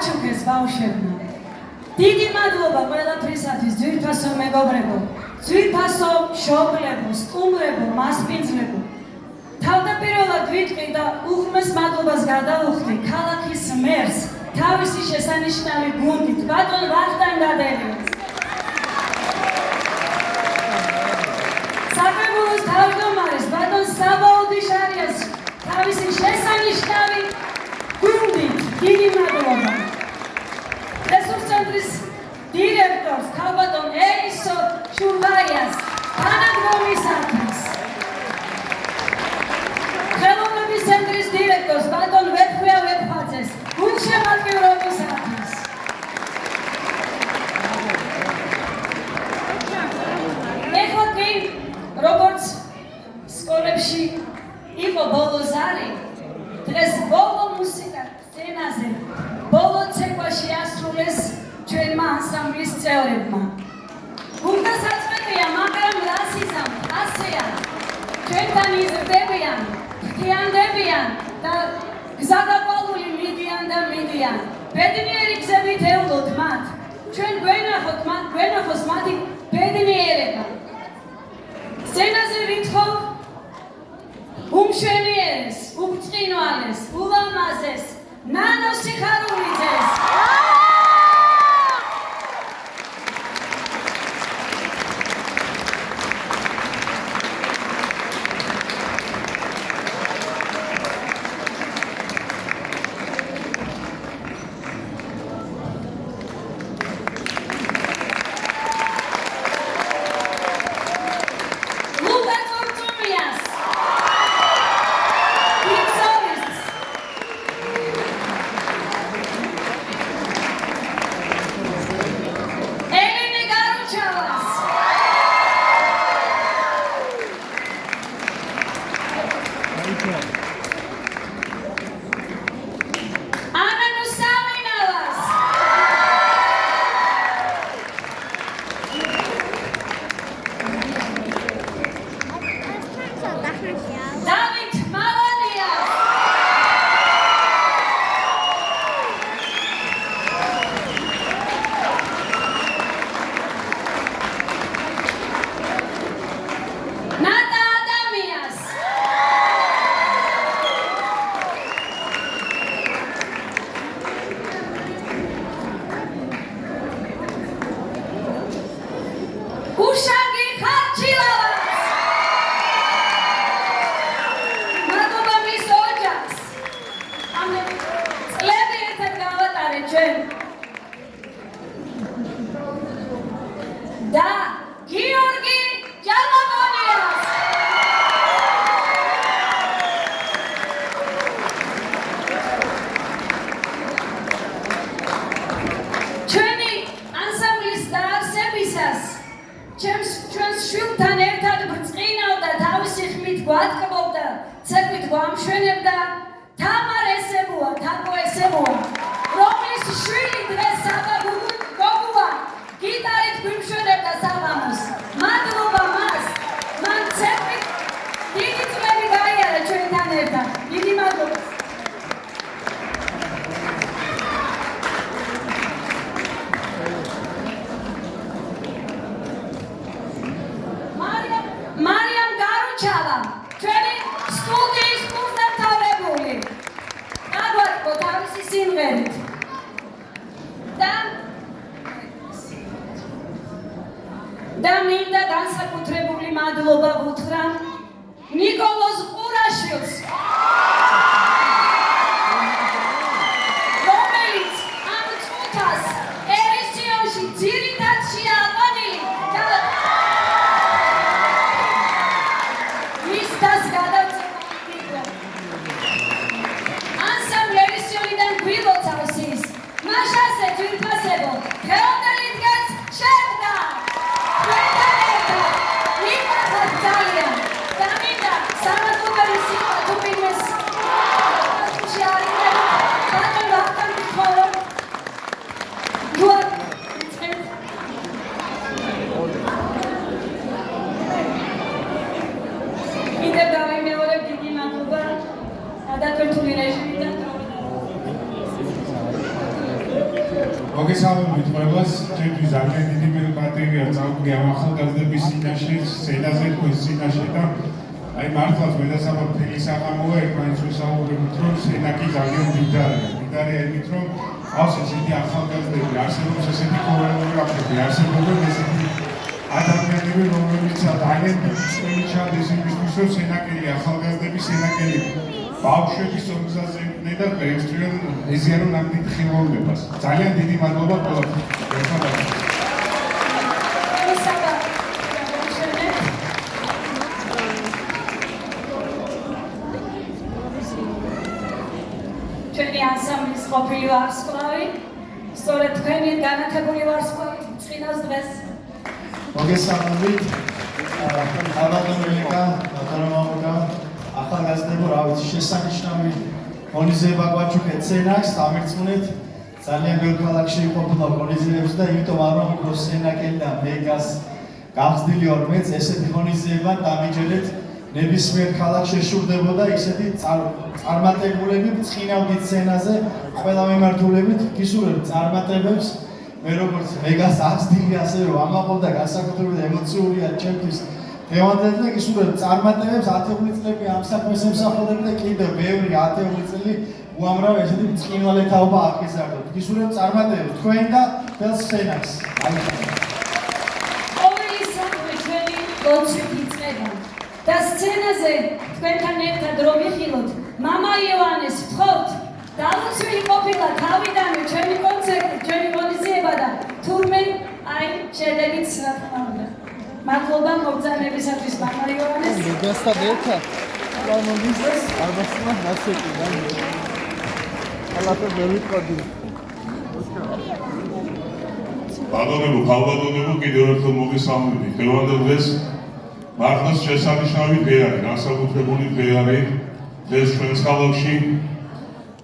გაჩუქეს ბავშვებმა. დიდი მადლობა ყველაფრისათვის, ძვირფასო მეგობრებო, ძვირფასო მშობლებო, სტუმრებო, მასპინძლებო. თავდაპირველად ვიტყვი და უღრმეს მადლობას გადავუხდი ქალაქის მერს, თავისი შესანიშნავი გუნდით, ბატონ ვახტანგ დადელიას. საკრებულოს თავმჯდომარეს, ბატონ საბა ოდიშარიას, თავისი შესანიშნავი გუნდით, დიდი მადლობა. რესურს ცენტრის დირექტორს, ქალბატონ ელისო შურვაიას, თანადგომისათვის. ხელოვნების ცენტრის დირექტორს, ბატონ ვეფხვია ვეფხვაძეს, გულშემატკივრობისათვის. ეხლა კი, როგორც სკოლებში იყო ბოლო ზარი, დღეს ბოლო მუსიკა სცენაზე, ბოლო ცეკვაში ასრულეს ჩვენმა ანსამბლის წევრებმა. გუნდა საწყვეტია, მაგრამ რასიზამ ასეა. ჩვენთან იზრდებიან, ფრთიანდებიან და გზადაყვალული მიდიან და მიდიან. ბედნიერი გზებით ევლოთ მათ. ჩვენ გვენახოს მათი ბედნიერება. სცენაზე ვითხოვ უმშვენიერეს, უბწყინვალეს, ულამაზეს, ნანო სიხარულიძეს. და მინდა განსაკუთრებული მადლობა ვუთხრა ნიკოლოზ ყურაშვილს, რომელიც ამ წუთას ერისიონში ძირითად შეაყვანილი და მის დას გადავწყვეტ ანსამბლ ერისიონიდან გვილოცავს ის მაშასე ძვირფასებო ხელოვნელი დგას შეხვდა ძალიან და მინდა მოგესალმებით ყველას, ჩემთვის ძალიან დიდი მადლია წავდგე ამ ახალგაზრდების წინაშე, სცენაზე თქვენს წინაშე და აი მართლაც მედასაბა მთელი საღამოა ერთმანეთს ვისაუბრებთ, რომ სცენა კი ძალიან მდიდარია. მდიდარია იმით, რომ ყავს ესეთი ახალგაზრდები, არსებობს ესეთი ქორეოგრაფები, არსებობენ ესეთი ადამიანები, რომლებიც ძალიან წვენი ჩადის იმისთვის, რომ სცენაკელი ახალგაზრდები, სცენაკელი ბავშვების ორგზაზე იყვნენ და ეწვიან ეზიარონ ამ დიდ ხელოვნებას. ძალიან დიდი მადლობა ყველაფერს. ჩვენი ანსამბლის ყოფილი ვარსკვლავი, სწორედ თქვენი განათებული ვარსკვლავი წინას დღეს. მოგესალმებით. ალბათონიკა, ბატონო ახალგაზრდებო, რა ვიცი, შესანიშნავი ღონისძიება გვაჩუქეთ სცენას, დამირწმუნეთ. ძალიან ბევრ ქალაქში ყოფილა ღონისძიებებს და იმიტომ არ ვამბობ სცენაკელი და მეგას გახსნილი ვარ მეც ესეთი ღონისძიება დამიჯერეთ. ნებისმიერ ქალაქში შეშურდებოდა ისეთი წარმატებულები წინავდით სცენაზე, ყველა მიმართულებით გისურვებთ წარმატებებს. მე როგორც მეგას აღსდილი ასევე ვამაყობ და განსაკუთრებით ემოციურია ჩემთვის დღევანდელი და გისურვებთ წარმატებებს 10 წლები ამ საქმეს ემსახურებ და კიდევ ბევრი 10 წელი უამრავ ესეთი ბრწყინვალეთაობა აღიზარდოთ. გისურვებთ წარმატებებს თქვენ და მთელ სცენას. ყოველი საქმე ჩვენი ლოცვით იწყება და სცენაზე თქვენთან ერთად რომ ვიხილოთ მამა იოანეს ვთხოვთ დალოცვილი ყოფილა თავიდანვე ჩვენი კონცერტი, ჩვენი ღონისძიება და თურმე აი შედეგიც რა თქმა უნდა. მადლობა მოგზაურობისათვის მამა იოანეს. მოგესალმებით ერთად. კანონის ალბათმა ნაცეტი და ალათო ვიყოდი. ბატონებო, ხალბატონებო, კიდევ ერთხელ მოგესალმებით. დღევანდელ დღეს მართლაც შესანიშნავი დღე არის, განსაკუთრებული დღე არის დღეს ჩვენს ქალაქში.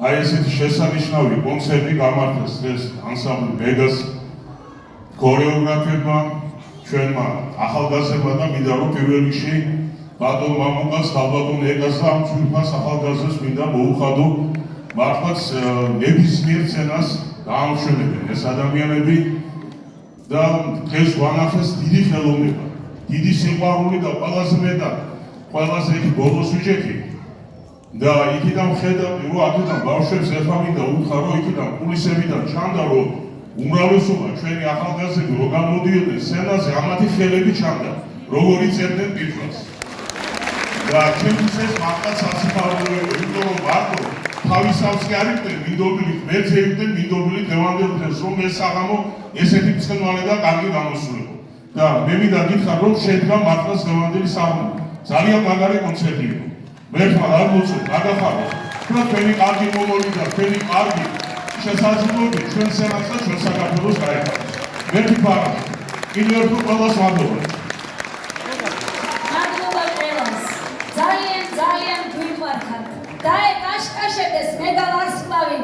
აი ესეთი შესანიშნავი კონცერტი გამართეს დღეს ანსამბლ მეგას ქორეოგრაფერმა, ჩვენმა ახალგაზრდებმა და მინდა რომ პირველ რიგში ბატონ მამუკას, ხალბატონ ეგას და ამ ჯგუფას ახალგაზრდებს მინდა მოუხადო მართლაც ნებისმიერ სცენას დაამშვენებენ ეს ადამიანები და დღეს ვანახეს დიდი ხელოვნება, დიდი სიყვარული და ყველაზე მეტად ყველაზე იქ ბოლო სიუჟეტი და იქიდან ხედავდი რომ აქედან ბავშვებს ეხავდა უთხრა რომ იქიდან კულისებიდან ჩანდა რომ უმრავლესობა ჩვენი ახალგაზრდები რო გამოდიოდნენ სცენაზე ამათი ხელები ჩანდა როგორი წერდნენ პირველს და ჩემთვის ეს მართლაც სასიფარულოა იმიტომ რომ მარტო თავისავს კი არ იყვნენ მინდობილი ღმერთზე იყვნენ მინდობილი დღევანდელ დღეს რომ ეს საღამო ესეთი მწყემვალე და კარგი გამოსულებო და მე მინდა გითხრა რომ შედგა მართლაც დღევანდელი საღამო ძალიან მაგარი კონცერტი იყო მე ხარ არ მოცეთ დაგახაროთ და თქვენი კარგი მომოლი და თქვენი კარგი შესაძლებლობები ჩვენ სცენას და ჩვენ საქართველოს გაიხაროს. მერტი ფარა. კიდევ ერთხელ ყველას მადლობა. მადლობა ყველას. ძალიან გვიყვარხართ. და ეკაშკაშებდეს მეგა ვარსკვლავი